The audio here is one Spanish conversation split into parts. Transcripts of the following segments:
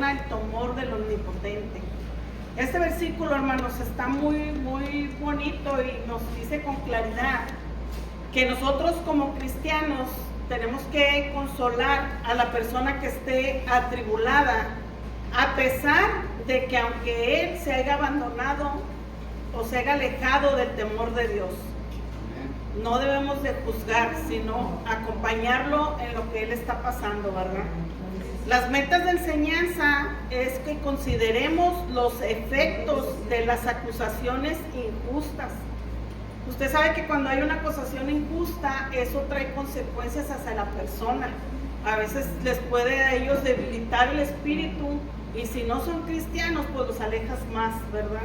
guarda el temor del Omnipotente. Este versículo, hermanos, está muy bonito y nos dice con claridad que nosotros como cristianos tenemos que consolar a la persona que esté atribulada, a pesar de que aunque él se haya abandonado o se haya alejado del temor de Dios. No debemos de juzgar, sino acompañarlo en lo que él está pasando, ¿verdad? Las metas de enseñanza es que consideremos los efectos de las acusaciones injustas. Usted sabe que cuando hay una acusación injusta, eso trae consecuencias hacia la persona. A veces les puede a ellos debilitar el espíritu, y si no son cristianos, pues los alejas más, ¿verdad?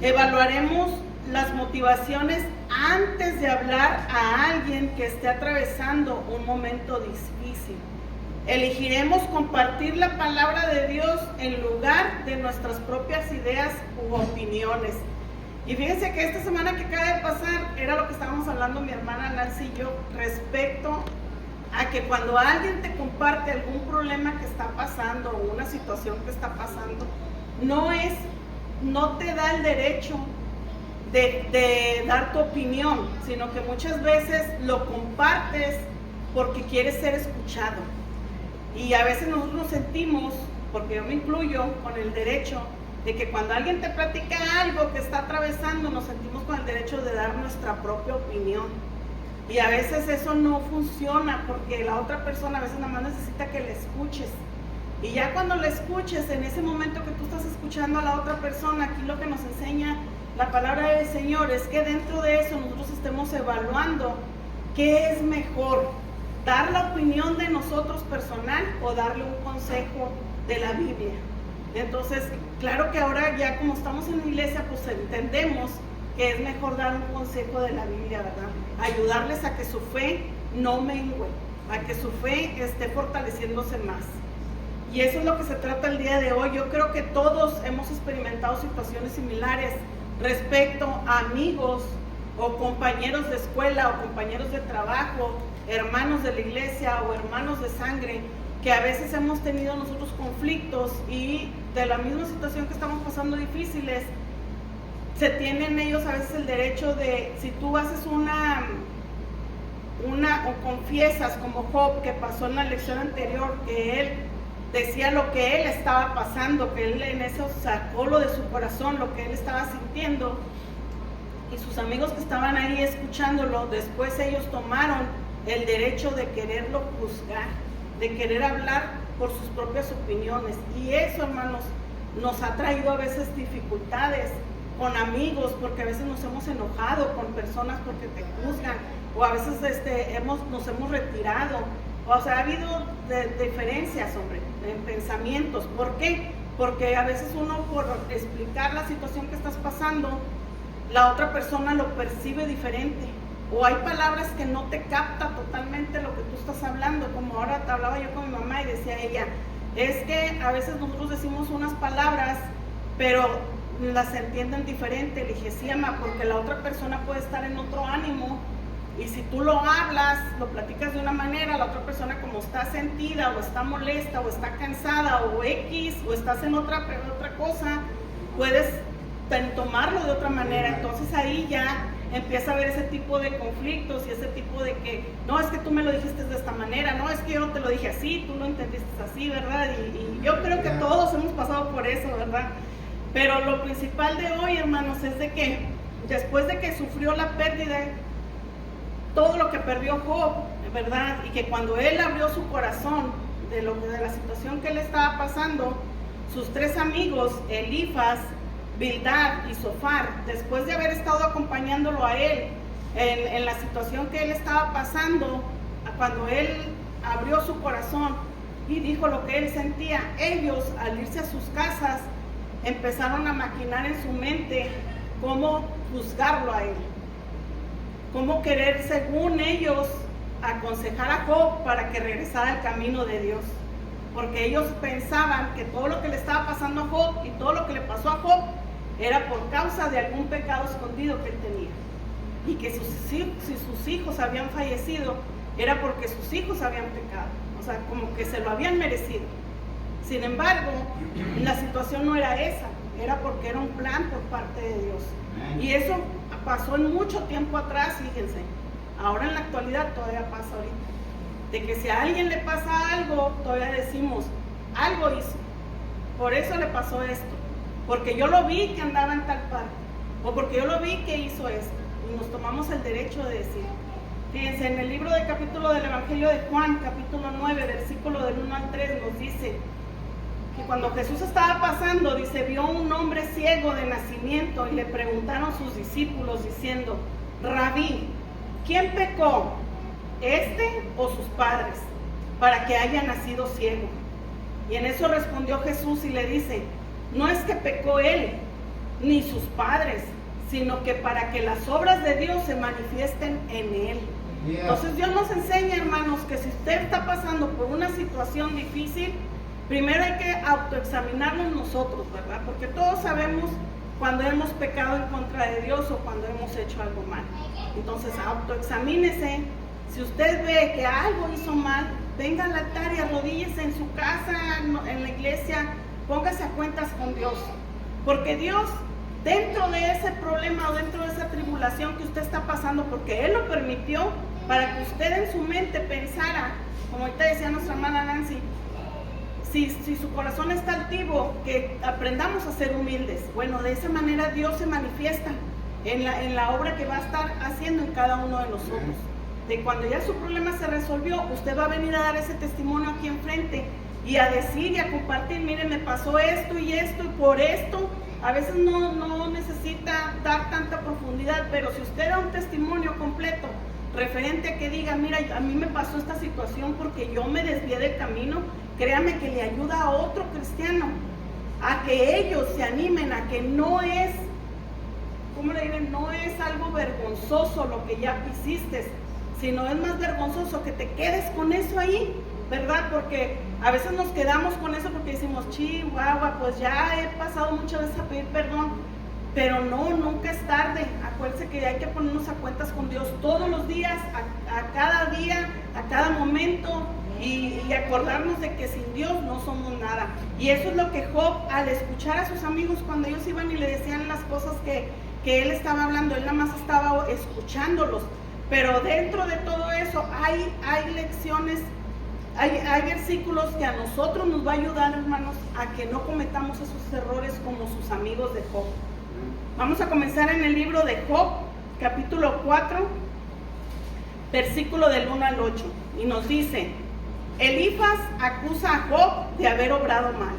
Evaluaremos las motivaciones antes de hablar a alguien que esté atravesando un momento difícil. Elegiremos compartir la palabra de Dios en lugar de nuestras propias ideas u opiniones. Y fíjense que esta semana que acaba de pasar era lo que estábamos hablando mi hermana Nancy y yo respecto a que cuando alguien te comparte algún problema que está pasando o una situación que está pasando, no te da el derecho de dar tu opinión, sino que muchas veces lo compartes porque quieres ser escuchado. Y a veces nosotros nos sentimos, porque yo me incluyo, con el derecho de que cuando alguien te platica algo que está atravesando, nos sentimos con el derecho de dar nuestra propia opinión. Y a veces eso no funciona, porque la otra persona a veces nada más necesita que le escuches. Y ya cuando le escuches, en ese momento que tú estás escuchando a la otra persona, aquí lo que nos enseña la palabra del Señor es que dentro de eso nosotros estemos evaluando qué es mejor, dar la opinión de nosotros personal o darle un consejo de la Biblia. Entonces, claro que ahora ya como estamos en la iglesia, pues entendemos que es mejor dar un consejo de la Biblia, ¿verdad? Ayudarles a que su fe no mengue, a que su fe esté fortaleciéndose más. Y eso es lo que se trata el día de hoy. Yo creo que todos hemos experimentado situaciones similares respecto a amigos o compañeros de escuela o compañeros de trabajo, hermanos de la iglesia o hermanos de sangre, que a veces hemos tenido nosotros conflictos y de la misma situación que estamos pasando difíciles, se tienen ellos a veces el derecho de, si tú haces o confiesas como Job, que pasó en la lección anterior, que él decía lo que él estaba pasando, que él en eso sacó lo de su corazón, lo que él estaba sintiendo, y sus amigos que estaban ahí escuchándolo, después ellos tomaron el derecho de quererlo juzgar, de querer hablar por sus propias opiniones. Y eso, hermanos, nos ha traído a veces dificultades con amigos, porque a veces nos hemos enojado con personas porque te juzgan, o a veces nos hemos retirado. O sea, ha habido diferencias, hombre, en pensamientos. ¿Por qué? Porque a veces uno, por explicar la situación que estás pasando, la otra persona lo percibe diferente. O hay palabras que no te capta totalmente lo que tú estás hablando. Como ahora te hablaba yo con mi mamá y decía ella, es que a veces nosotros decimos unas palabras, pero las entienden diferente. Le dije, sí, mamá, porque la otra persona puede estar en otro ánimo. Y si tú lo hablas, lo platicas de una manera, la otra persona como está sentida, o está molesta, o está cansada, o X, o estás en otra cosa, puedes tomarlo de otra manera. Entonces ahí ya empieza a haber ese tipo de conflictos y ese tipo de que, no, es que tú me lo dijiste de esta manera, no, es que yo no te lo dije así, tú lo entendiste así, ¿verdad? Y yo creo que todos hemos pasado por eso, ¿verdad? Pero lo principal de hoy, hermanos, es de que después de que sufrió la pérdida, todo lo que perdió Job, ¿verdad? Y que cuando él abrió su corazón de la situación que él estaba pasando, sus tres amigos, Elifaz, Bildad y Zofar, después de haber estado acompañándolo a él en la situación que él estaba pasando, cuando él abrió su corazón y dijo lo que él sentía, ellos al irse a sus casas empezaron a maquinar en su mente cómo juzgarlo a él, cómo querer, según ellos, aconsejar a Job para que regresara al camino de Dios, porque ellos pensaban que todo lo que le estaba pasando a Job y todo lo que le pasó a Job era por causa de algún pecado escondido que él tenía, y que si sus hijos habían fallecido era porque sus hijos habían pecado, o sea, como que se lo habían merecido. Sin embargo, la situación no era esa, era porque era un plan por parte de Dios. Y eso pasó en mucho tiempo atrás, fíjense. Ahora en la actualidad todavía pasa ahorita. De que si a alguien le pasa algo, todavía decimos, algo hizo. Por eso le pasó esto. Porque yo lo vi que andaba en tal parte. O porque yo lo vi que hizo esto. Y nos tomamos el derecho de decir. Fíjense, en el libro de capítulo del Evangelio de Juan, capítulo 9, versículo del 1 al 3, nos dice que cuando Jesús estaba pasando, dice, vio un hombre ciego de nacimiento y le preguntaron sus discípulos diciendo, Rabí, ¿quién pecó, este o sus padres, para que haya nacido ciego? Y en eso respondió Jesús y le dice, no es que pecó él, ni sus padres, sino que para que las obras de Dios se manifiesten en él. Entonces Dios nos enseña, hermanos, que si usted está pasando por una situación difícil, primero hay que autoexaminarnos nosotros, ¿verdad? Porque todos sabemos cuando hemos pecado en contra de Dios o cuando hemos hecho algo mal. Entonces autoexamínese. Si usted ve que algo hizo mal, venga al altar y arrodíllese en su casa, en la iglesia, póngase a cuentas con Dios. Porque Dios, dentro de ese problema o dentro de esa tribulación que usted está pasando, porque Él lo permitió, para que usted en su mente pensara, como ahorita decía nuestra hermana Nancy, si su corazón está altivo, que aprendamos a ser humildes. Bueno, de esa manera Dios se manifiesta en la obra que va a estar haciendo en cada uno de nosotros. De cuando ya su problema se resolvió, usted va a venir a dar ese testimonio aquí enfrente y a decir y a compartir, miren, me pasó esto y por esto. A veces no necesita dar tanta profundidad, pero si usted da un testimonio completo referente a que diga, mira, a mí me pasó esta situación porque yo me desvié del camino, créame que le ayuda a otro cristiano a que ellos se animen, a que no es, ¿cómo le diré? No es algo vergonzoso lo que ya hiciste, sino es más vergonzoso que te quedes con eso ahí, ¿verdad? Porque a veces nos quedamos con eso porque decimos, chihuahua, pues ya he pasado muchas veces a pedir perdón. Pero no, nunca es tarde. Acuérdense que hay que ponernos a cuentas con Dios todos los días, a cada día, a cada momento, y acordarnos de que sin Dios no somos nada. Y eso es lo que Job, al escuchar a sus amigos cuando ellos iban y le decían las cosas que él estaba hablando, él nada más estaba escuchándolos. Pero dentro de todo eso hay lecciones, hay versículos que a nosotros nos va a ayudar, hermanos, a que no cometamos esos errores como sus amigos de Job. Vamos a comenzar en el libro de Job, capítulo 4, versículo del 1 al 8. Y nos dice, Elifaz acusa a Job de haber obrado mal.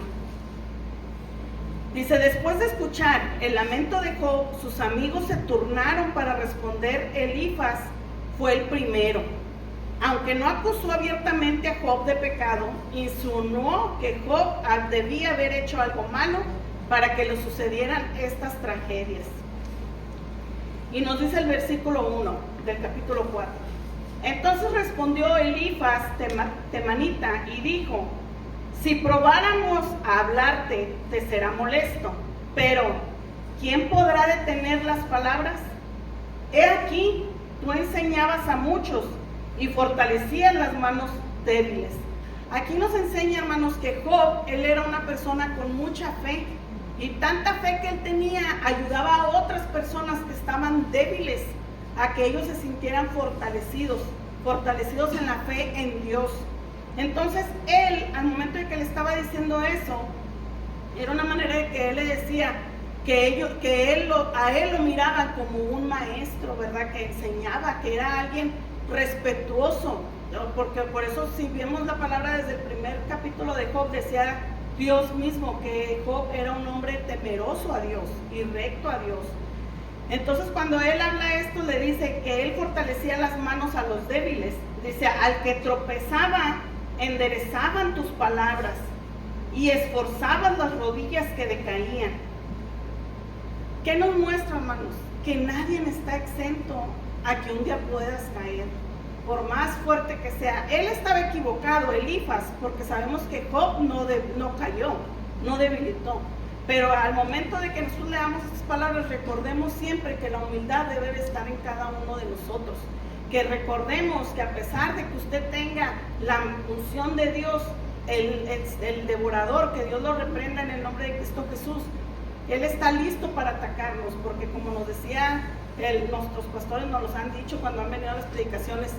Dice, después de escuchar el lamento de Job, sus amigos se turnaron para responder. Elifaz fue el primero. Aunque no acusó abiertamente a Job de pecado, insinuó que Job debía haber hecho algo malo para que le sucedieran estas tragedias. Y nos dice el versículo 1 del capítulo 4. Entonces respondió Elifaz temanita y dijo, si probáramos a hablarte, te será molesto, pero ¿quién podrá detener las palabras? He aquí, tú enseñabas a muchos y fortalecías las manos débiles. Aquí nos enseña, hermanos, que Job, él era una persona con mucha fe. Y tanta fe que él tenía ayudaba a otras personas que estaban débiles a que ellos se sintieran fortalecidos en la fe en Dios. Entonces él, al momento de que le estaba diciendo eso, era una manera de que él le decía a él lo miraban como un maestro, ¿verdad? Que enseñaba, que era alguien respetuoso, porque por eso si vemos la palabra desde el primer capítulo de Job, decía Dios mismo que Job era un hombre temeroso a Dios y recto a Dios. Entonces cuando él habla esto, le dice que él fortalecía las manos a los débiles. Dice, al que tropezaba, enderezaban tus palabras y esforzaban las rodillas que decaían. ¿Qué nos muestra, hermanos? Que nadie está exento a que un día puedas caer, por más fuerte que sea. Él estaba equivocado, Elifaz, porque sabemos que Job no cayó, no debilitó. Pero al momento de que nosotros leamos estas palabras, recordemos siempre que la humildad debe de estar en cada uno de nosotros. Que recordemos que a pesar de que usted tenga la unción de Dios, el devorador, que Dios lo reprenda en el nombre de Cristo Jesús. Él está listo para atacarnos, porque como nos decía nuestros pastores, nos los han dicho cuando han venido a las predicaciones,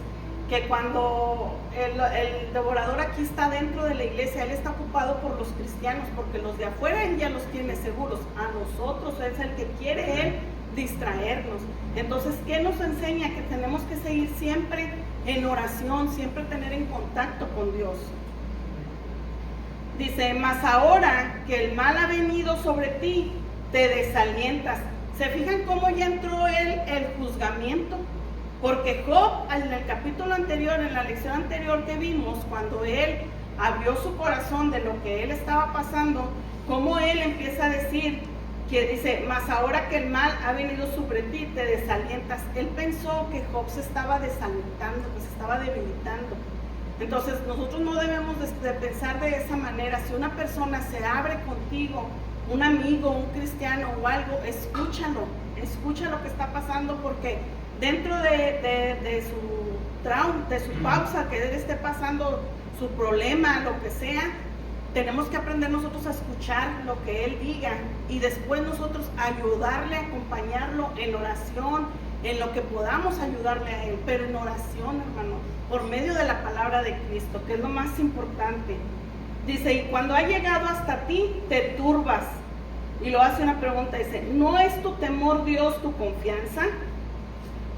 que cuando el devorador aquí está dentro de la iglesia, él está ocupado por los cristianos, porque los de afuera él ya los tiene seguros. A nosotros es el que quiere él distraernos. Entonces, ¿qué nos enseña? Que tenemos que seguir siempre en oración, siempre tener en contacto con Dios. Dice, mas ahora que el mal ha venido sobre ti, te desalientas. ¿Se fijan cómo ya entró el juzgamiento? Porque Job, en el capítulo anterior, en la lección anterior que vimos, cuando él abrió su corazón de lo que él estaba pasando, cómo él empieza a decir, que dice, mas ahora que el mal ha venido sobre ti, te desalientas. Él pensó que Job se estaba desalentando, que se estaba debilitando. Entonces nosotros no debemos de pensar de esa manera. Si una persona se abre contigo, un amigo, un cristiano o algo, escucha lo que está pasando, porque dentro de su trauma, de su pausa, que él esté pasando su problema, lo que sea, tenemos que aprender nosotros a escuchar lo que él diga y después nosotros ayudarle, acompañarlo en oración, en lo que podamos ayudarle a él, pero en oración, hermano, por medio de la palabra de Cristo, que es lo más importante. Dice, y cuando ha llegado hasta ti, te turbas. Y lo hace una pregunta, dice, ¿no es tu temor, Dios, tu confianza?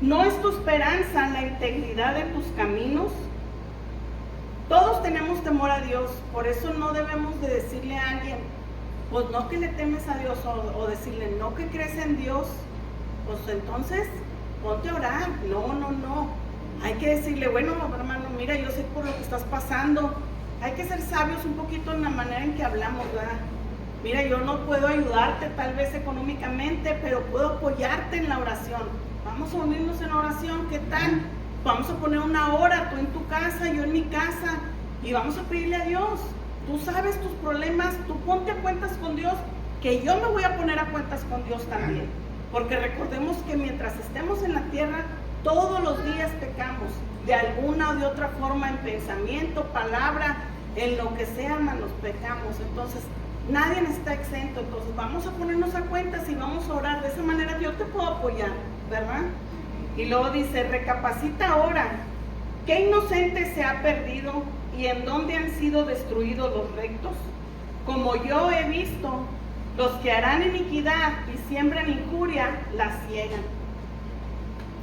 ¿No es tu esperanza la integridad de tus caminos? Todos tenemos temor a Dios, por eso no debemos de decirle a alguien, pues no que le temes a Dios, o decirle, no que crees en Dios, pues entonces ponte a orar. No. Hay que decirle, bueno, hermano, mira, yo sé por lo que estás pasando. Hay que ser sabios un poquito en la manera en que hablamos, ¿verdad? Mira, yo no puedo ayudarte tal vez económicamente, pero puedo apoyarte en la oración. Vamos a unirnos en oración, ¿qué tal? Vamos a poner una hora, tú en tu casa, yo en mi casa, y vamos a pedirle a Dios. Tú sabes tus problemas, tú ponte a cuentas con Dios, que yo me voy a poner a cuentas con Dios también. Porque recordemos que mientras estemos en la tierra, todos los días pecamos, de alguna o de otra forma, en pensamiento, palabra, en lo que sea, hermanos, pecamos. Entonces, nadie está exento. Entonces, vamos a ponernos a cuentas y vamos a orar. De esa manera yo te puedo apoyar, ¿verdad? Y luego dice, recapacita ahora, ¿qué inocente se ha perdido y en dónde han sido destruidos los rectos? Como yo he visto, los que harán iniquidad y siembran injuria, la ciegan.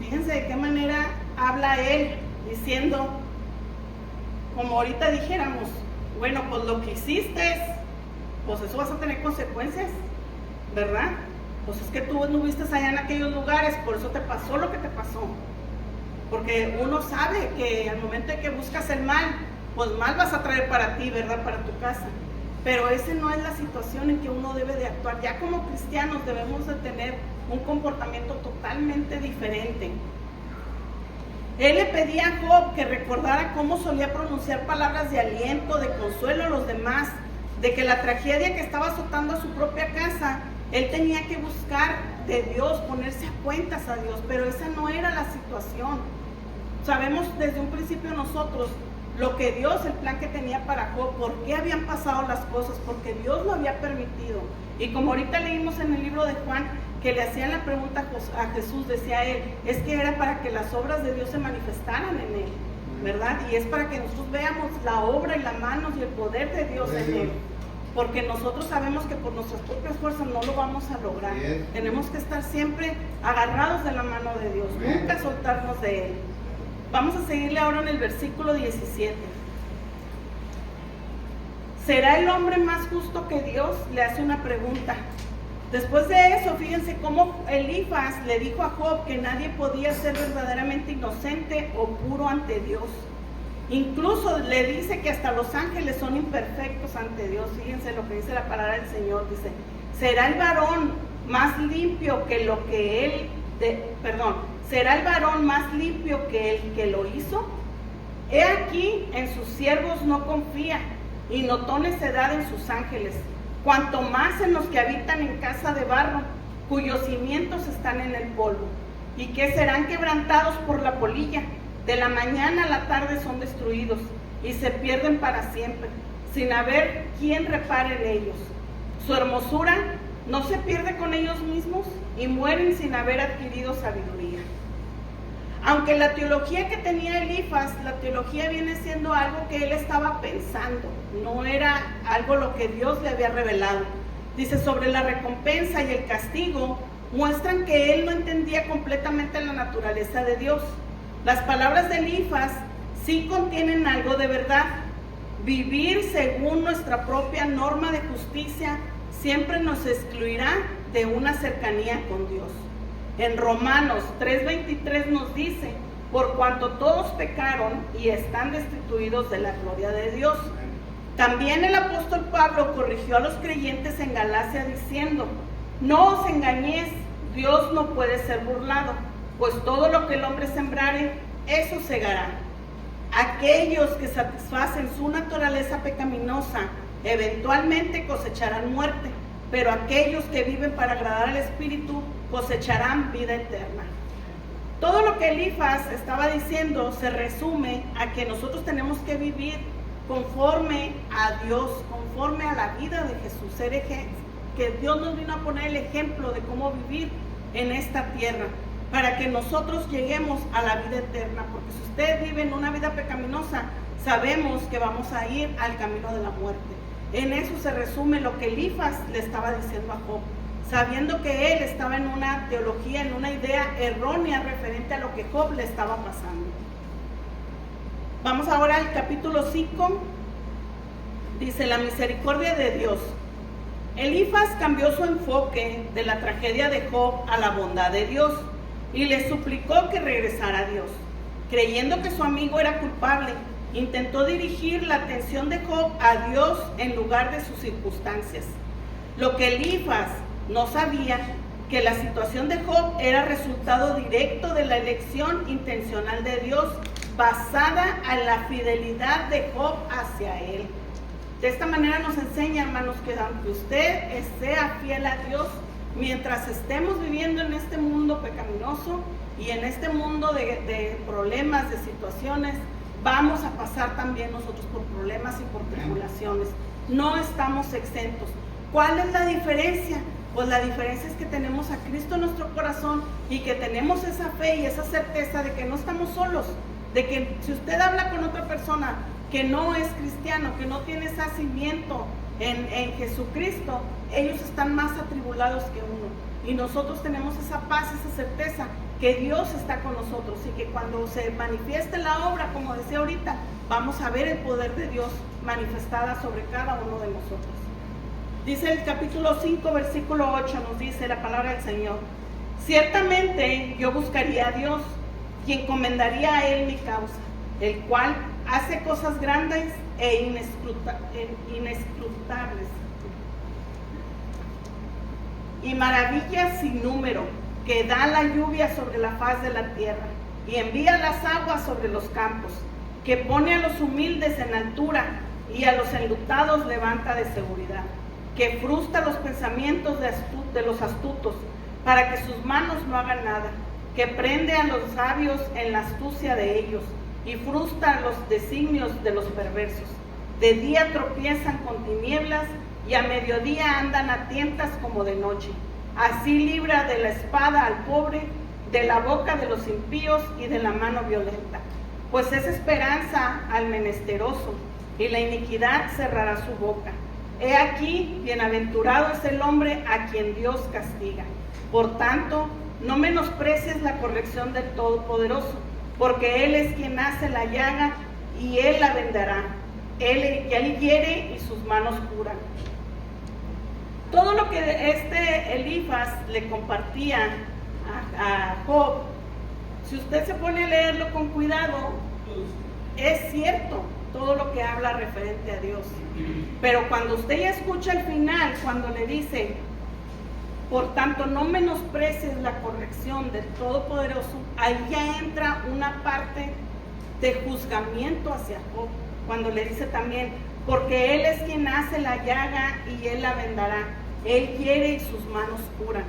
Fíjense de qué manera habla él, diciendo, como ahorita dijéramos, bueno, pues lo que hiciste, pues eso vas a tener consecuencias, ¿verdad? Pues es que tú no viste allá en aquellos lugares, por eso te pasó lo que te pasó. Porque uno sabe que al momento de que buscas el mal, pues mal vas a traer para ti, ¿verdad? Para tu casa. Pero esa no es la situación en que uno debe de actuar. Ya como cristianos debemos de tener un comportamiento totalmente diferente. Él le pedía a Job que recordara cómo solía pronunciar palabras de aliento, de consuelo a los demás, de que la tragedia que estaba azotando a su propia casa, él tenía que buscar de Dios, ponerse a cuentas a Dios, pero esa no era la situación. Sabemos desde un principio nosotros lo que Dios, el plan que tenía para Job, por qué habían pasado las cosas, porque Dios lo había permitido. Y como ahorita leímos en el libro de Juan, que le hacían la pregunta a Jesús, decía él, es que era para que las obras de Dios se manifestaran en él, ¿verdad? Y es para que nosotros veamos la obra y las manos y el poder de Dios en él. Porque nosotros sabemos que por nuestras propias fuerzas no lo vamos a lograr. Tenemos que estar siempre agarrados de la mano de Dios, nunca soltarnos de él. Vamos a seguirle ahora en el versículo 17. ¿Será el hombre más justo que Dios? Le hace una pregunta. Después de eso, fíjense cómo Elifaz le dijo a Job que nadie podía ser verdaderamente inocente o puro ante Dios. Incluso le dice que hasta los ángeles son imperfectos ante Dios. Fíjense lo que dice la palabra del Señor. Dice, ¿será el varón más limpio que lo que él... ¿será el varón más limpio que el que lo hizo? He aquí, en sus siervos no confía, y notó necedad en sus ángeles, cuanto más en los que habitan en casa de barro, cuyos cimientos están en el polvo, y que serán quebrantados por la polilla. De la mañana a la tarde son destruidos, y se pierden para siempre. sin haber quien repare en ellos. Su hermosura no se pierde con ellos mismos y mueren sin haber adquirido sabiduría. Aunque la teología que tenía Elifaz, la teología viene siendo algo que él estaba pensando, no era algo lo que Dios le había revelado. Dice, sobre la recompensa y el castigo, muestran que él no entendía completamente la naturaleza de Dios. Las palabras de Elifaz sí contienen algo de verdad. Vivir según nuestra propia norma de justicia siempre nos excluirá de una cercanía con Dios. En Romanos 3:23 nos dice, por cuanto todos pecaron y están destituidos de la gloria de Dios. También el apóstol Pablo corrigió a los creyentes en Galacia diciendo, no os engañéis, Dios no puede ser burlado, pues todo lo que el hombre sembrare, eso segará. Aquellos que satisfacen su naturaleza pecaminosa, eventualmente cosecharán muerte, pero aquellos que viven para agradar al Espíritu, cosecharán vida eterna. Todo lo que Elifaz estaba diciendo se resume a que nosotros tenemos que vivir conforme a Dios, conforme a la vida de Jesús, que Dios nos vino a poner el ejemplo de cómo vivir en esta tierra, para que nosotros lleguemos a la vida eterna, porque si usted vive en una vida pecaminosa, sabemos que vamos a ir al camino de la muerte. En eso se resume lo que Elifaz le estaba diciendo a Job, sabiendo que él estaba en una teología, en una idea errónea referente a lo que Job le estaba pasando. Vamos ahora al capítulo 5, dice la misericordia de Dios. Elifaz cambió su enfoque de la tragedia de Job a la bondad de Dios y le suplicó que regresara a Dios. Creyendo que su amigo era culpable, intentó dirigir la atención de Job a Dios en lugar de sus circunstancias. Lo que Elifaz no sabía, que la situación de Job era resultado directo de la elección intencional de Dios, basada en la fidelidad de Job hacia él. De esta manera nos enseña, hermanos, que aunque usted sea fiel a Dios, mientras estemos viviendo en este mundo pecaminoso y en este mundo de problemas, de situaciones, vamos a pasar también nosotros por problemas y por tribulaciones. No estamos exentos. ¿Cuál es la diferencia? Pues la diferencia es que tenemos a Cristo en nuestro corazón y que tenemos esa fe y esa certeza de que no estamos solos, de que si usted habla con otra persona que no es cristiano, que no tiene ese cimiento en Jesucristo, ellos están más atribulados que uno. Y nosotros tenemos esa paz, esa certeza que Dios está con nosotros y que cuando se manifieste la obra, como decía ahorita, vamos a ver el poder de Dios manifestada sobre cada uno de nosotros. Dice el capítulo 5, versículo 8, nos dice la palabra del Señor: ciertamente yo buscaría a Dios y encomendaría a Él mi causa, el cual hace cosas grandes e inescrutables y maravillas sin número, que da la lluvia sobre la faz de la tierra y envía las aguas sobre los campos, que pone a los humildes en altura y a los enlutados levanta de seguridad, que frustra los pensamientos de los astutos, para que sus manos no hagan nada, que prende a los sabios en la astucia de ellos y frustra los designios de los perversos. De día tropiezan con tinieblas y a mediodía andan a tientas como de noche. Así libra de la espada al pobre, de la boca de los impíos y de la mano violenta. Pues es esperanza al menesteroso, y la iniquidad cerrará su boca. He aquí, bienaventurado es el hombre a quien Dios castiga. Por tanto, no menosprecies la corrección del Todopoderoso, porque Él es quien hace la llaga y Él la vendará. Él hiere y sus manos curan. Todo lo que Elifaz le compartía a Job, si usted se pone a leerlo con cuidado, es cierto todo lo que habla referente a Dios. Pero cuando usted ya escucha al final, cuando le dice, por tanto no menosprecies la corrección del Todopoderoso, ahí ya entra una parte de juzgamiento hacia Job. Cuando le dice también, porque Él es quien hace la llaga y Él la vendará, Él hiere y sus manos curan.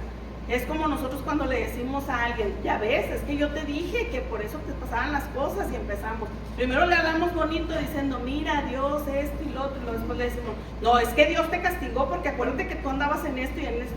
Es como nosotros cuando le decimos a alguien, ya ves, es que yo te dije que por eso te pasaban las cosas, y empezamos. Primero le hablamos bonito diciendo, mira, Dios, esto y lo otro, y luego después le decimos, no, es que Dios te castigó porque acuérdate que tú andabas en esto y en esto.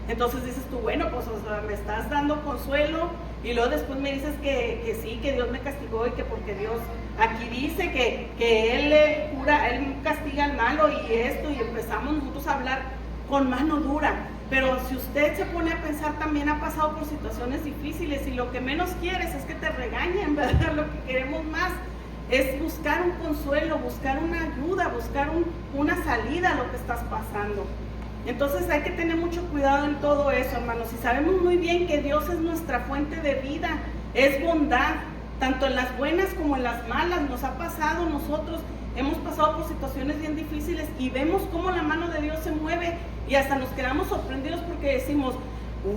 Entonces dices tú, bueno, pues o sea, me estás dando consuelo, y luego después me dices que sí, que Dios me castigó y que porque Dios aquí dice que Él cura, Él castiga al malo y esto, y empezamos nosotros a hablar con mano dura. Pero si usted se pone a pensar, también ha pasado por situaciones difíciles, y lo que menos quieres es que te regañen, ¿verdad? Lo que queremos más es buscar un consuelo, buscar una ayuda, buscar una salida a lo que estás pasando. Entonces hay que tener mucho cuidado en todo eso, hermanos, y sabemos muy bien que Dios es nuestra fuente de vida, es bondad, tanto en las buenas como en las malas. Nos ha pasado, nosotros hemos pasado por situaciones bien difíciles y vemos cómo la mano de Dios se mueve, y hasta nos quedamos sorprendidos porque decimos,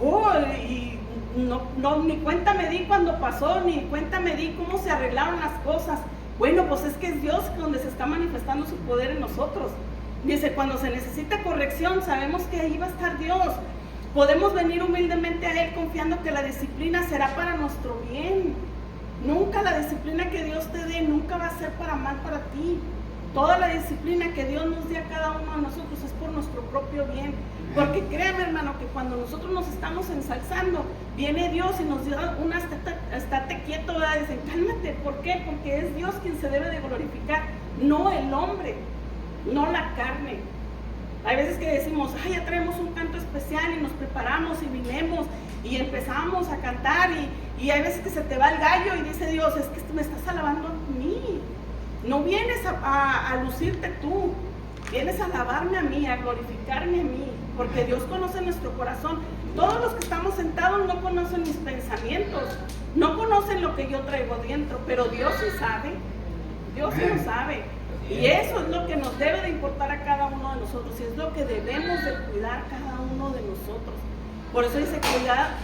oh, y no, ni cuenta me di cuando pasó, ni cuenta me di cómo se arreglaron las cosas. Bueno, pues es que es Dios donde se está manifestando su poder en nosotros. Dice, cuando se necesita corrección, sabemos que ahí va a estar Dios. Podemos venir humildemente a Él confiando que la disciplina será para nuestro bien. Nunca la disciplina que Dios te dé, nunca va a ser para mal para ti. Toda la disciplina que Dios nos dé a cada uno de nosotros es por nuestro propio bien. Porque créeme, hermano, que cuando nosotros nos estamos ensalzando, viene Dios y nos da una estate quieto, ¿verdad? Dicen, cálmate. ¿Por qué? Porque es Dios quien se debe de glorificar, no el hombre, no la carne. Hay veces que decimos, ay, ya traemos un canto especial y nos preparamos y vinimos y empezamos a cantar, y hay veces que se te va el gallo y dice Dios, es que me estás alabando a mí. No vienes a lucirte tú, vienes a alabarme a mí, a glorificarme a mí, porque Dios conoce nuestro corazón. Todos los que estamos sentados no conocen mis pensamientos, no conocen lo que yo traigo dentro, pero Dios sí sabe, Dios sí lo sabe. Y eso es lo que nos debe de importar a cada uno de nosotros, y es lo que debemos de cuidar cada uno de nosotros. Por eso dice,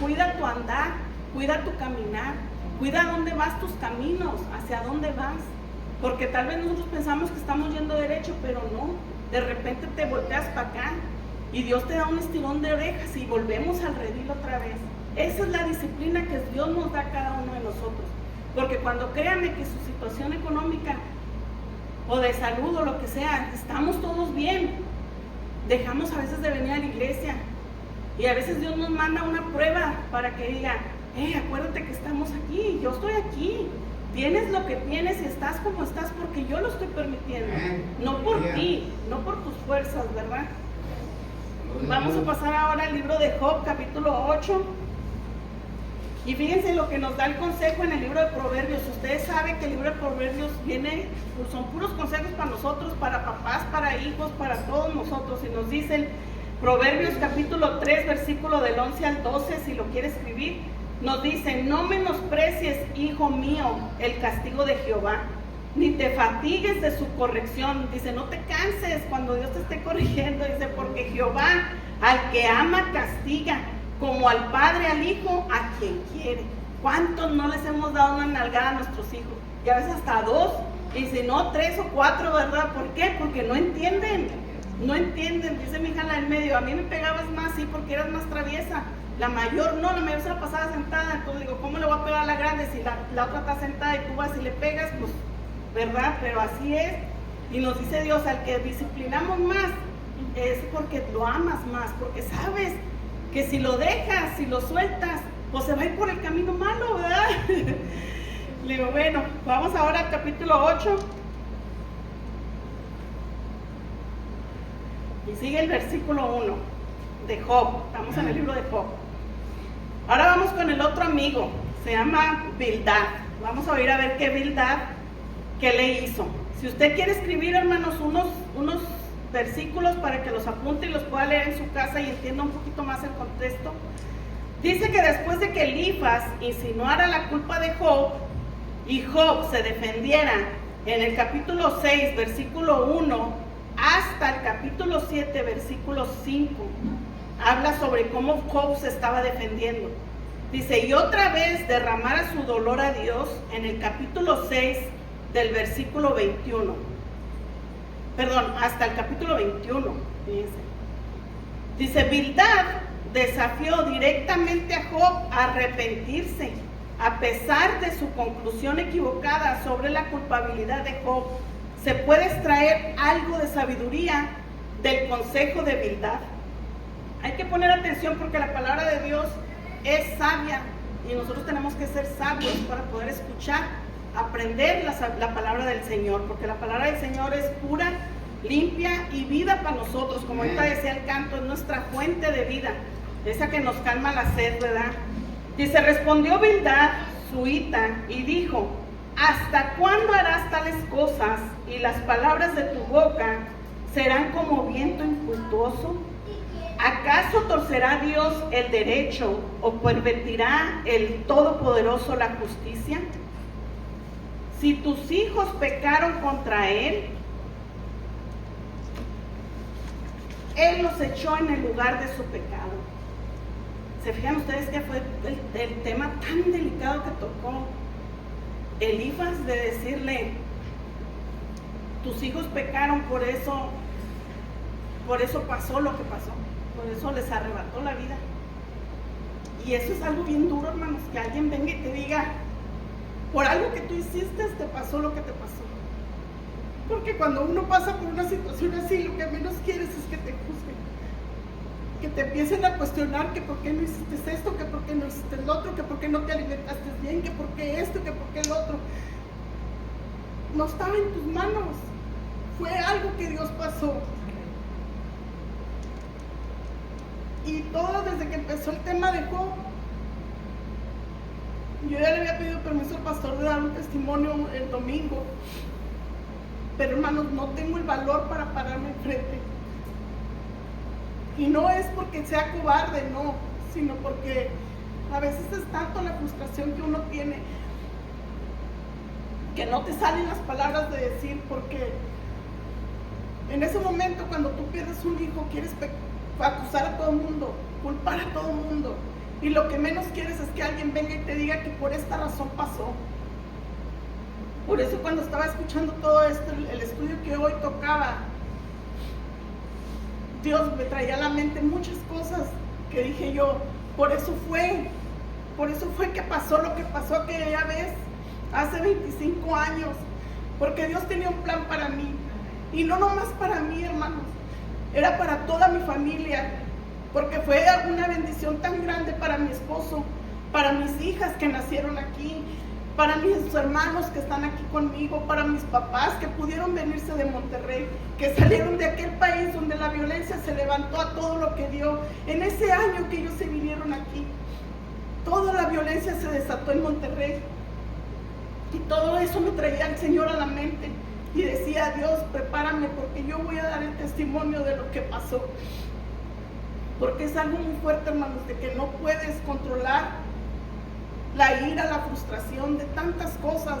cuida tu andar, cuida tu caminar, cuida dónde vas tus caminos, hacia dónde vas. Porque tal vez nosotros pensamos que estamos yendo derecho, pero no. De repente te volteas para acá y Dios te da un estirón de orejas y volvemos al redil otra vez. Esa es la disciplina que Dios nos da a cada uno de nosotros. Porque cuando créanme que su situación económica o de salud o lo que sea, estamos todos bien, dejamos a veces de venir a la iglesia, y a veces Dios nos manda una prueba para que diga, acuérdate que estamos aquí, yo estoy aquí. Tienes lo que tienes y estás como estás porque yo lo estoy permitiendo, no por ti, no por tus fuerzas, ¿verdad? Vamos a pasar ahora al libro de Job, capítulo 8. Y fíjense lo que nos da el consejo en el libro de Proverbios. Ustedes saben que el libro de Proverbios son puros consejos para nosotros, para papás, para hijos, para todos nosotros. Y nos dicen Proverbios capítulo 3, versículo del 11 al 12, si lo quiere escribir. Nos dice, no menosprecies, hijo mío, el castigo de Jehová, ni te fatigues de su corrección. Dice, no te canses cuando Dios te esté corrigiendo. Dice, porque Jehová al que ama castiga, como al padre al hijo, a quien quiere. ¿Cuántos no les hemos dado una nalgada a nuestros hijos? Y a veces hasta 2, y si no 3 o 4, ¿verdad? ¿Por qué? Porque no entienden. No entienden. Dice mi hija la del medio, a mí me pegabas más, sí, porque eras más traviesa. La mayor no, la mayor se la pasaba sentada. Entonces digo, ¿cómo le voy a pegar a la grande si la otra está sentada y tú vas y le pegas? Pues, ¿verdad? Pero así es. Y nos dice Dios, al que disciplinamos más, es porque lo amas más, porque sabes que si lo dejas, si lo sueltas, pues se va a ir por el camino malo, ¿verdad? Le digo, bueno, vamos ahora al capítulo 8. Y sigue el versículo 1 de Job. Estamos en el libro de Job. Ahora vamos con el otro amigo, se llama Bildad. Vamos a ir a ver qué Bildad, qué le hizo. Si usted quiere escribir, hermanos, unos versículos para que los apunte y los pueda leer en su casa y entienda un poquito más el contexto. Dice que después de que Elifaz insinuara la culpa de Job y Job se defendiera, en el capítulo 6, versículo 1, hasta el capítulo 7, versículo 5, habla sobre cómo Job se estaba defendiendo. Dice, y otra vez derramara su dolor a Dios, en el capítulo 6, del versículo 21. Perdón, hasta el capítulo 21, fíjense. Dice, Bildad desafió directamente a Job a arrepentirse, a pesar de su conclusión equivocada sobre la culpabilidad de Job. Se puede extraer algo de sabiduría del consejo de Bildad. Hay que poner atención porque la palabra de Dios es sabia y nosotros tenemos que ser sabios para poder escuchar, aprender la palabra del Señor, porque la palabra del Señor es pura, limpia y vida para nosotros. Como ahorita decía el canto, es nuestra fuente de vida, esa que nos calma la sed, ¿verdad? Dice, respondió Bildad, suita, y dijo, ¿hasta cuándo harás tales cosas? Y las palabras de tu boca serán como viento impetuoso. ¿Acaso torcerá Dios el derecho o pervertirá el Todopoderoso la justicia? Si tus hijos pecaron contra Él, Él los echó en el lugar de su pecado. ¿Se fijan ustedes que fue el tema tan delicado que tocó Elifaz, de decirle, tus hijos pecaron, por eso pasó lo que pasó, por eso les arrebató la vida? Y eso es algo bien duro, hermanos, que alguien venga y te diga, por algo que tú hiciste te pasó lo que te pasó. Porque cuando uno pasa por una situación así, lo que menos quieres es que te juzguen, que te empiecen a cuestionar que por qué no hiciste esto, que por qué no hiciste el otro, que por qué no te alimentaste bien, que por qué esto, que por qué el otro. No estaba en tus manos, fue algo que Dios pasó. Y todo desde que empezó el tema de Job, yo ya le había pedido permiso al pastor de dar un testimonio el domingo, pero hermanos, no tengo el valor para pararme enfrente. Y no es porque sea cobarde, no, sino porque a veces es tanto la frustración que uno tiene que no te salen las palabras de decir, porque en ese momento cuando tú pierdes un hijo quieres acusar a todo el mundo, culpar a todo el mundo, y lo que menos quieres es que alguien venga y te diga que por esta razón pasó. Por eso cuando estaba escuchando todo esto, el estudio que hoy tocaba, Dios me traía a la mente muchas cosas que dije yo, por eso fue que pasó lo que pasó aquella vez, hace 25 años, porque Dios tenía un plan para mí, y no nomás para mí, hermanos, era para toda mi familia, porque fue una bendición tan grande para mi esposo, para mis hijas que nacieron aquí, para mis hermanos que están aquí conmigo, para mis papás que pudieron venirse de Monterrey, que salieron de aquel país donde la violencia se levantó a todo lo que dio. En ese año que ellos se vinieron aquí, toda la violencia se desató en Monterrey. Y todo eso me traía el Señor a la mente. Y decía, Dios, prepárame porque yo voy a dar el testimonio de lo que pasó. Porque es algo muy fuerte, hermanos, de que no puedes controlar la ira, la frustración de tantas cosas.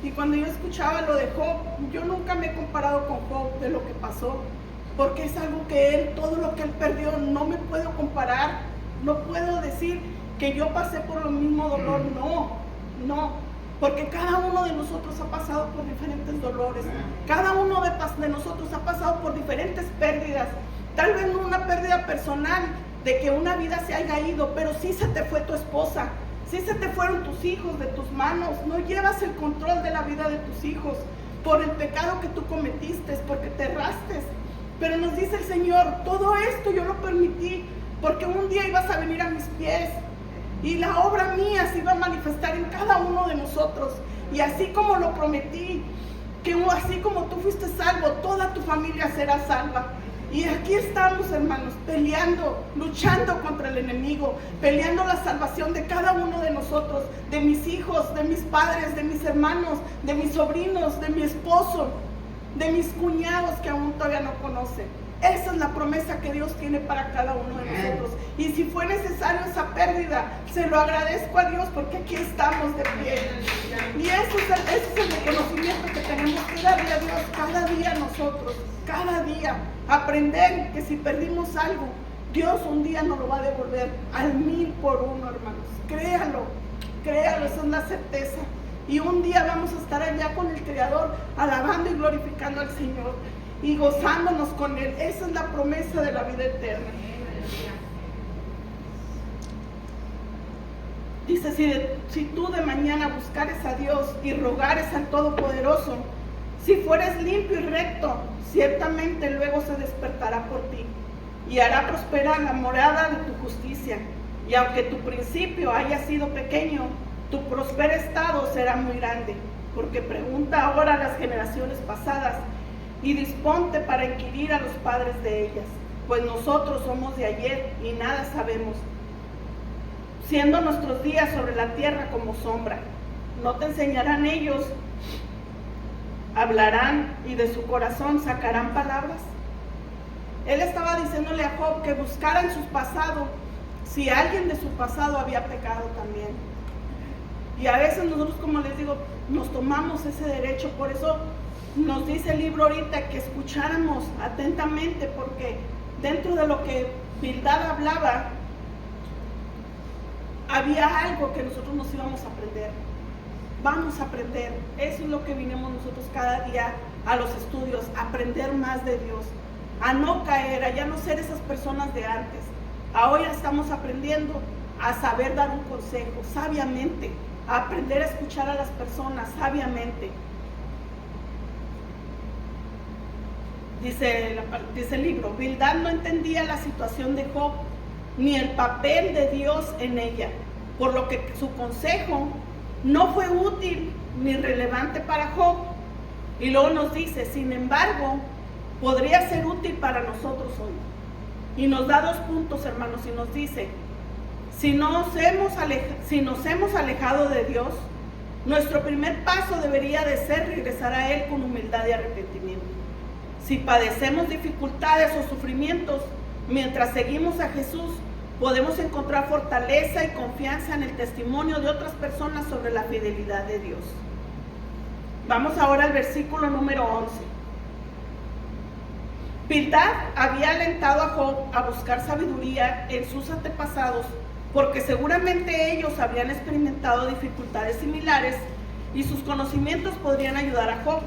Y cuando yo escuchaba lo de Job, yo nunca me he comparado con Job de lo que pasó, porque es algo que él, todo lo que él perdió, no me puedo comparar. No puedo decir que yo pasé por el mismo dolor, no, porque cada uno de nosotros ha pasado por diferentes dolores, cada uno de nosotros ha pasado por diferentes pérdidas. Tal vez no una pérdida personal de que una vida se haya ido, pero sí se te fue tu esposa, sí se te fueron tus hijos de tus manos. No llevas el control de la vida de tus hijos por el pecado que tú cometiste, porque te erraste. Pero nos dice el Señor, todo esto yo lo permití porque un día ibas a venir a mis pies y la obra mía se iba a manifestar en cada uno de nosotros. Y así como lo prometí, que así como tú fuiste salvo, toda tu familia será salva. Y aquí estamos, hermanos, peleando, luchando contra el enemigo, peleando la salvación de cada uno de nosotros, de mis hijos, de mis padres, de mis hermanos, de mis sobrinos, de mi esposo, de mis cuñados que aún todavía no conocen. Esa es la promesa que Dios tiene para cada uno de nosotros. Y si fue necesario esa pérdida, se lo agradezco a Dios porque aquí estamos de pie. Y ese es el reconocimiento que tenemos que darle a Dios cada día nosotros. Cada día aprender que si perdimos algo, Dios un día nos lo va a devolver al 1000 por 1, hermanos. Créalo, esa es la certeza. Y un día vamos a estar allá con el Creador, alabando y glorificando al Señor y gozándonos con Él. Esa es la promesa de la vida eterna. Dice, si tú de mañana buscares a Dios y rogares al Todopoderoso, si fueres limpio y recto, ciertamente luego se despertará por ti y hará prosperar la morada de tu justicia. Y aunque tu principio haya sido pequeño, tu próspero estado será muy grande. Porque pregunta ahora a las generaciones pasadas y disponte para inquirir a los padres de ellas, pues nosotros somos de ayer y nada sabemos, siendo nuestros días sobre la tierra como sombra. ¿No te enseñarán ellos? ¿Hablarán y de su corazón sacarán palabras? Él estaba diciéndole a Job que buscara en su pasado si alguien de su pasado había pecado también. Y a veces nosotros, como les digo, nos tomamos ese derecho. Por eso nos dice el libro ahorita que escucháramos atentamente, porque dentro de lo que Bildad hablaba, había algo que nosotros nos íbamos a aprender. Vamos a aprender. Eso es lo que vinimos nosotros cada día a los estudios, a aprender más de Dios, a no caer, a ya no ser esas personas de antes. Ahora estamos aprendiendo a saber dar un consejo sabiamente, a aprender a escuchar a las personas sabiamente. Dice el libro, Bildad no entendía la situación de Job, ni el papel de Dios en ella, por lo que su consejo no fue útil ni relevante para Job. Y luego nos dice, sin embargo, podría ser útil para nosotros hoy. Y nos da 2 puntos, hermanos, y nos dice, si nos hemos alejado de Dios, nuestro primer paso debería de ser regresar a Él con humildad y arrepentimiento. Si padecemos dificultades o sufrimientos, mientras seguimos a Jesús, podemos encontrar fortaleza y confianza en el testimonio de otras personas sobre la fidelidad de Dios. Vamos ahora al versículo número 11. Bildad había alentado a Job a buscar sabiduría en sus antepasados, porque seguramente ellos habían experimentado dificultades similares y sus conocimientos podrían ayudar a Job.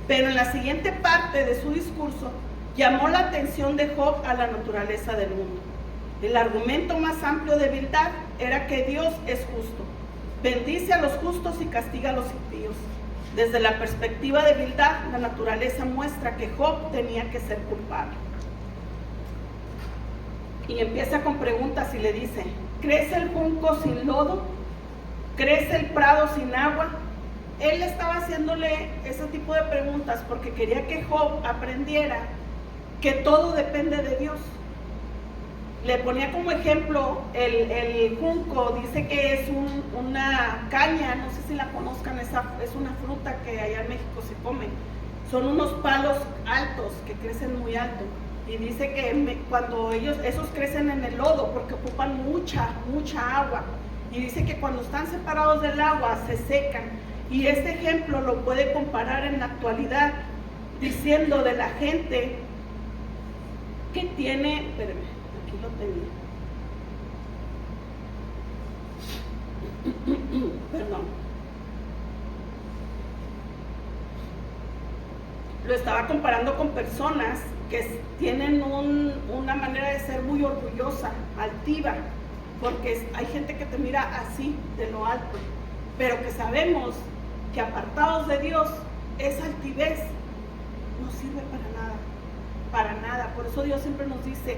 Pero en la siguiente parte de su discurso llamó la atención de Job a la naturaleza del mundo. El argumento más amplio de Bildad era que Dios es justo, bendice a los justos y castiga a los impíos. Desde la perspectiva de Bildad, la naturaleza muestra que Job tenía que ser culpable. Y empieza con preguntas y le dice, ¿crece el junco sin lodo? ¿Crece el prado sin agua? Él estaba haciéndole ese tipo de preguntas porque quería que Job aprendiera que todo depende de Dios. Le ponía como ejemplo el junco, dice que es una caña, no sé si la conozcan, es una fruta que allá en México se come. Son unos palos altos que crecen muy alto. Y dice que cuando esos crecen en el lodo porque ocupan mucha agua. Y dice que cuando están separados del agua se secan. Y este ejemplo lo puede comparar en la actualidad diciendo de la gente que tiene, espérame, aquí lo tenía. Perdón. Lo estaba comparando con personas que tienen una manera de ser muy orgullosa, altiva, porque hay gente que te mira así, de lo alto, pero que sabemos que apartados de Dios, esa altivez no sirve para nada. Por eso Dios siempre nos dice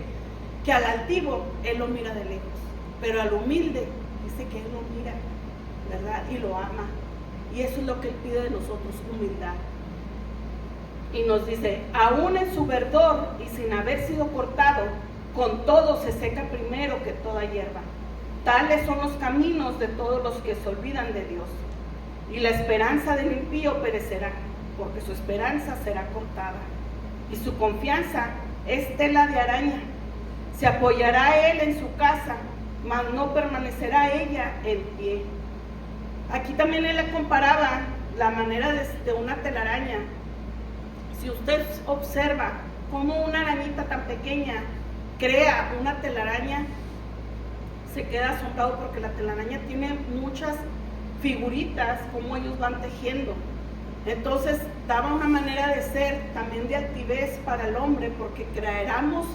que al altivo Él lo mira de lejos, pero al humilde dice que Él lo mira, ¿verdad? Y lo ama. Y eso es lo que Él pide de nosotros, humildad. Y nos dice, aún en su verdor y sin haber sido cortado, con todo se seca primero que toda hierba. Tales son los caminos de todos los que se olvidan de Dios. Y la esperanza del impío perecerá, porque su esperanza será cortada. Y su confianza es tela de araña. Se apoyará él en su casa, mas no permanecerá ella en pie. Aquí también él le comparaba la manera de una telaraña. Si usted observa cómo una arañita tan pequeña crea una telaraña, se queda asombrado porque la telaraña tiene muchas figuritas, como ellos van tejiendo. Entonces daba una manera de ser también de altivez para el hombre, porque crearemos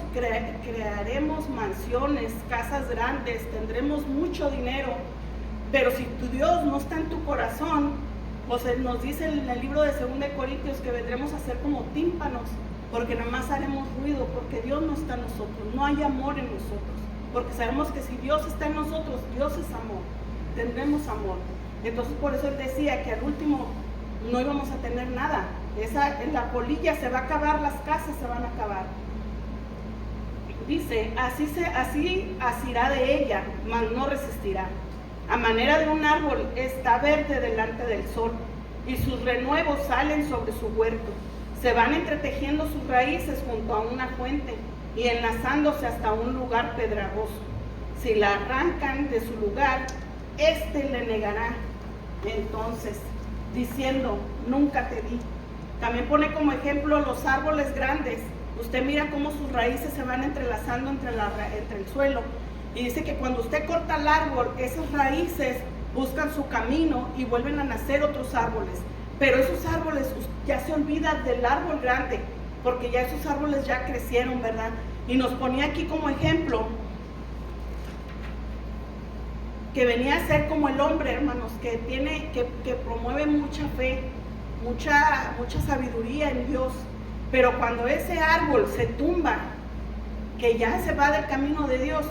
mansiones, casas grandes, tendremos mucho dinero, Pero si tu Dios no está en tu corazón, pues nos dice en el libro de 2 Corintios que vendremos a ser como tímpanos, porque nada más haremos ruido, porque Dios no está en nosotros, no hay amor en nosotros, porque sabemos que si Dios está en nosotros, Dios es amor, tendremos amor. Entonces por eso Él decía que al último no íbamos a tener nada, la polilla se va a acabar, las casas se van a acabar. Dice, así asirá de ella, mas no resistirá. A manera de un árbol está verde delante del sol, y sus renuevos salen sobre su huerto. Se van entretejiendo sus raíces junto a una fuente, y enlazándose hasta un lugar pedregoso. Si la arrancan de su lugar, éste le negará. Entonces, diciendo, nunca te vi. También pone como ejemplo los árboles grandes. Usted mira cómo sus raíces se van entrelazando entre el suelo. Y dice que cuando usted corta el árbol, esas raíces buscan su camino y vuelven a nacer otros árboles. Pero esos árboles ya se olvidan del árbol grande, porque ya esos árboles ya crecieron, ¿verdad? Y nos ponía aquí como ejemplo que venía a ser como el hombre, hermanos, que promueve mucha fe, mucha sabiduría en Dios. Pero cuando ese árbol se tumba, que ya se va del camino de Dios,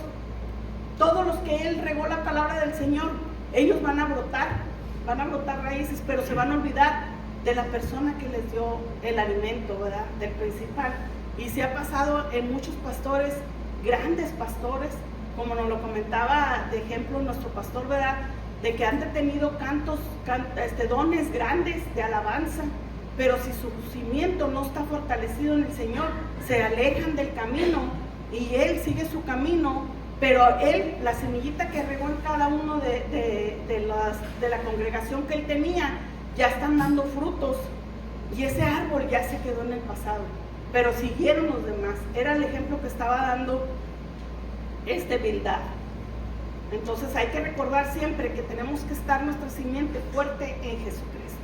todos los que Él regó la palabra del Señor, ellos van a brotar raíces, pero se van a olvidar de la persona que les dio el alimento, ¿verdad? Del principal. Y se ha pasado en muchos pastores, grandes pastores, como nos lo comentaba de ejemplo nuestro pastor, ¿verdad? De que han tenido dones grandes de alabanza, pero si su cimiento no está fortalecido en el Señor, se alejan del camino y Él sigue su camino, pero Él, la semillita que regó en cada uno de la congregación que Él tenía, ya están dando frutos y ese árbol ya se quedó en el pasado, pero siguieron los demás. Era el ejemplo que estaba dando Bildad. Entonces hay que recordar siempre que tenemos que estar nuestra simiente fuerte en Jesucristo.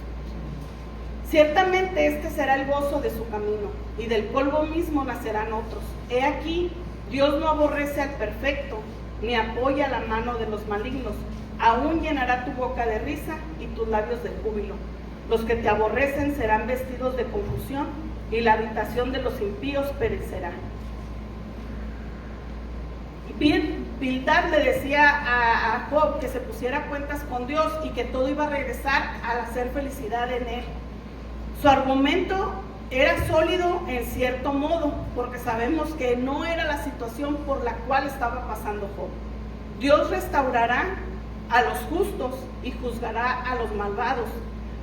Ciertamente este será el gozo de su camino, y del polvo mismo nacerán otros. He aquí, Dios no aborrece al perfecto, ni apoya la mano de los malignos. Aún llenará tu boca de risa y tus labios de júbilo. Los que te aborrecen serán vestidos de confusión, y la habitación de los impíos perecerá. Bildad le decía a Job que se pusiera cuentas con Dios y que todo iba a regresar al hacer felicidad en él. Su argumento era sólido en cierto modo, porque sabemos que no era la situación por la cual estaba pasando Job. Dios restaurará a los justos y juzgará a los malvados,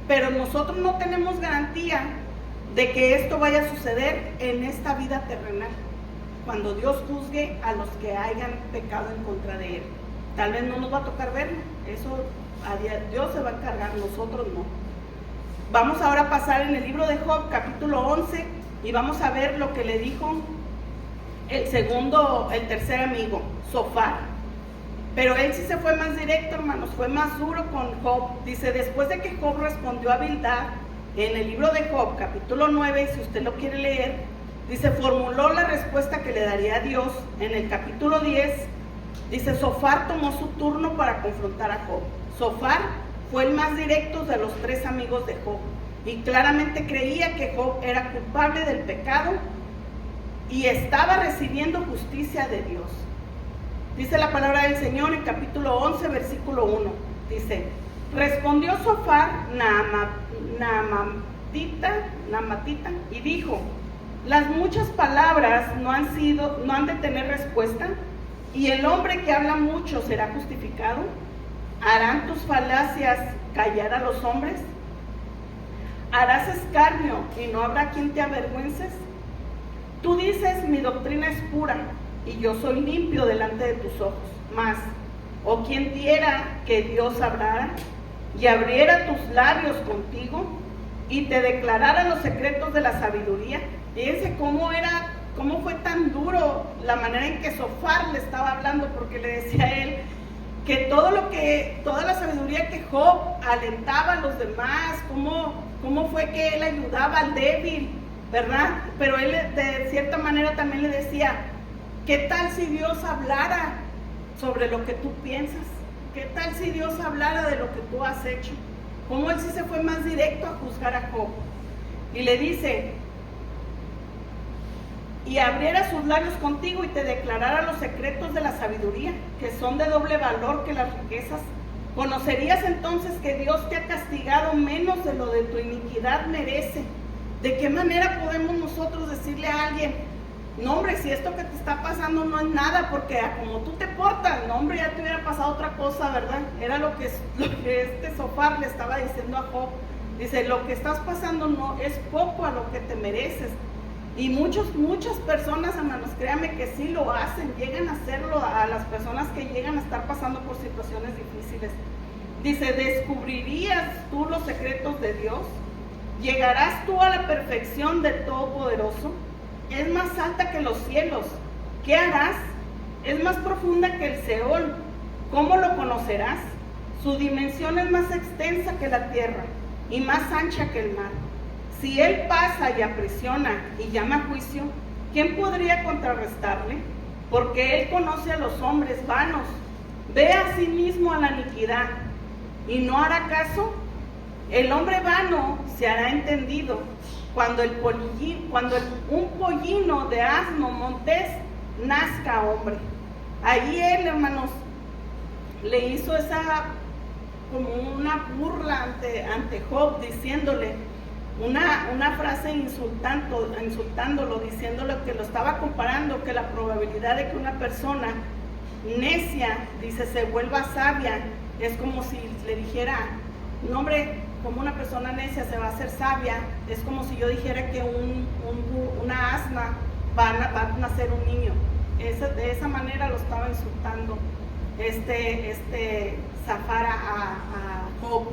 pero nosotros no tenemos garantía de que esto vaya a suceder en esta vida terrenal, cuando Dios juzgue a los que hayan pecado en contra de Él. Tal vez no nos va a tocar verlo, eso Dios se va a encargar, nosotros no. Vamos ahora a pasar en el libro de Job, capítulo 11, y vamos a ver lo que le dijo el tercer amigo, Zofar. Pero él sí se fue más directo, hermanos, fue más duro con Job. Dice, después de que Job respondió a Bildad, en el libro de Job, capítulo 9, si usted lo quiere leer, dice, formuló la respuesta que le daría a Dios. En el capítulo 10, dice, Zofar tomó su turno para confrontar a Job. Zofar fue el más directo de los tres amigos de Job, y claramente creía que Job era culpable del pecado y estaba recibiendo justicia de Dios. Dice la palabra del Señor en capítulo 11, versículo 1. Dice, respondió Zofar Naamatita y dijo, las muchas palabras no han de tener respuesta, y el hombre que habla mucho será justificado. ¿Harán tus falacias callar a los hombres? ¿Harás escarnio y no habrá quien te avergüences? Tú dices, mi doctrina es pura, y yo soy limpio delante de tus ojos. Mas, ¿o quién diera que Dios hablara y abriera tus labios contigo y te declarara los secretos de la sabiduría? Fíjense cómo fue tan duro la manera en que Zofar le estaba hablando, porque le decía a él que toda la sabiduría que Job alentaba a los demás, cómo fue que él ayudaba al débil, ¿verdad? Pero él de cierta manera también le decía, ¿qué tal si Dios hablara sobre lo que tú piensas? ¿qué tal si Dios hablara de lo que tú has hecho? Como él sí se fue más directo a juzgar a Job. Y le dice, y abriera sus labios contigo y te declarara los secretos de la sabiduría, que son de doble valor que las riquezas. Conocerías entonces que Dios te ha castigado menos de lo de tu iniquidad merece. ¿De qué manera podemos nosotros decirle a alguien, no hombre, si esto que te está pasando no es nada, porque como tú te portas, no hombre, ya te hubiera pasado otra cosa, ¿verdad? Era lo que este Zofar le estaba diciendo a Job. Dice, lo que estás pasando no es poco a lo que te mereces. Y muchas personas, hermanos, créanme que sí lo hacen, llegan a hacerlo a las personas que llegan a estar pasando por situaciones difíciles. Dice, ¿descubrirías tú los secretos de Dios? ¿Llegarás tú a la perfección del Todopoderoso? Es más alta que los cielos. ¿Qué harás? Es más profunda que el Seol. ¿Cómo lo conocerás? Su dimensión es más extensa que la tierra y más ancha que el mar. Si él pasa y aprisiona y llama a juicio, ¿quién podría contrarrestarle? Porque él conoce a los hombres vanos, ve a sí mismo a la iniquidad y no hará caso. El hombre vano se hará entendido cuando un pollino de asno montés nazca hombre. Allí él, hermanos, le hizo como una burla ante Job, diciéndole una frase insultándolo, diciéndole que lo estaba comparando, que la probabilidad de que una persona necia, dice, se vuelva sabia, es como si le dijera, no hombre, como una persona necia se va a hacer sabia, es como si yo dijera que una asna va a nacer un niño. De esa manera lo estaba insultando Zafar a Job.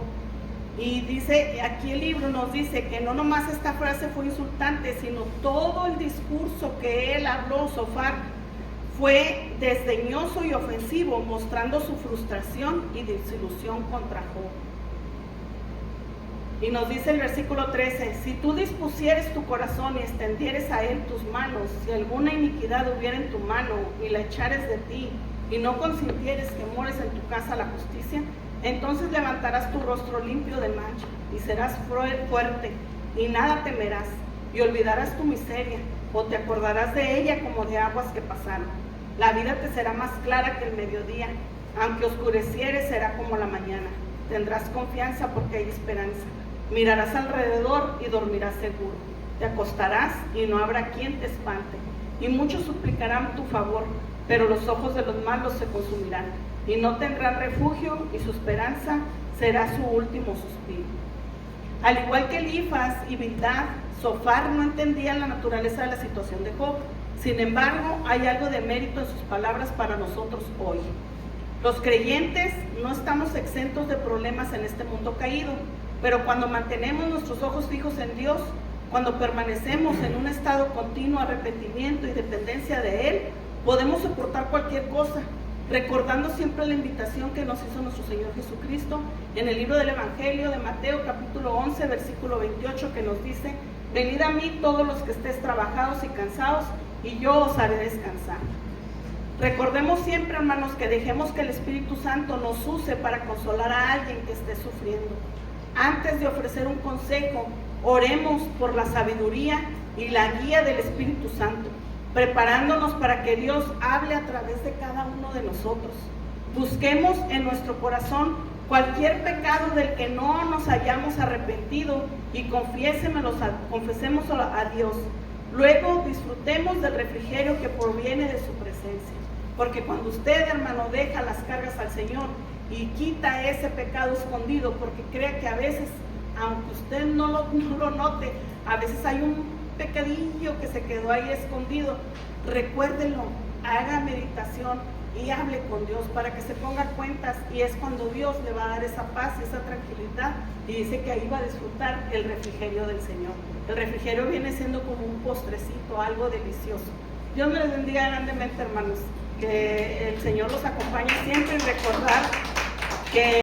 Y dice, aquí el libro nos dice que no nomás esta frase fue insultante, sino todo el discurso que él habló, Zofar, fue desdeñoso y ofensivo, mostrando su frustración y desilusión contra Job. Y nos dice el versículo 13, si tú dispusieres tu corazón y extendieres a él tus manos, si alguna iniquidad hubiera en tu mano y la echares de ti, y no consintieres que mores en tu casa la justicia, entonces levantarás tu rostro limpio de mancha, y serás fuerte, y nada temerás, y olvidarás tu miseria, o te acordarás de ella como de aguas que pasaron. La vida te será más clara que el mediodía, aunque oscureciere será como la mañana. Tendrás confianza porque hay esperanza. Mirarás alrededor y dormirás seguro. Te acostarás y no habrá quien te espante. Y muchos suplicarán tu favor, pero los ojos de los malos se consumirán. Y no tendrán refugio, y su esperanza será su último suspiro. Al igual que Elifaz y Bildad, Zofar no entendían la naturaleza de la situación de Job. Sin embargo, hay algo de mérito en sus palabras para nosotros hoy. Los creyentes no estamos exentos de problemas en este mundo caído, pero cuando mantenemos nuestros ojos fijos en Dios, cuando permanecemos en un estado continuo de arrepentimiento y dependencia de Él, podemos soportar cualquier cosa, recordando siempre la invitación que nos hizo nuestro Señor Jesucristo en el libro del Evangelio de Mateo, capítulo 11, versículo 28, que nos dice: venid a mí todos los que estéis trabajados y cansados, y yo os haré descansar. Recordemos siempre, hermanos, que dejemos que el Espíritu Santo nos use para consolar a alguien que esté sufriendo. Antes de ofrecer un consejo, oremos por la sabiduría y la guía del Espíritu Santo, preparándonos para que Dios hable a través de cada uno de nosotros. Busquemos en nuestro corazón cualquier pecado del que no nos hayamos arrepentido y confesémoslo a Dios. Luego disfrutemos del refrigerio que proviene de su presencia. Porque cuando usted, hermano, deja las cargas al Señor y quita ese pecado escondido, porque crea que a veces, aunque usted no lo note, a veces hay un pecadillo que se quedó ahí escondido, recuérdelo, haga meditación y hable con Dios para que se ponga cuentas, y es cuando Dios le va a dar esa paz y esa tranquilidad, y dice que ahí va a disfrutar el refrigerio del Señor. El refrigerio viene siendo como un postrecito, algo delicioso. Dios me les bendiga grandemente, hermanos, que el Señor los acompañe siempre en recordar que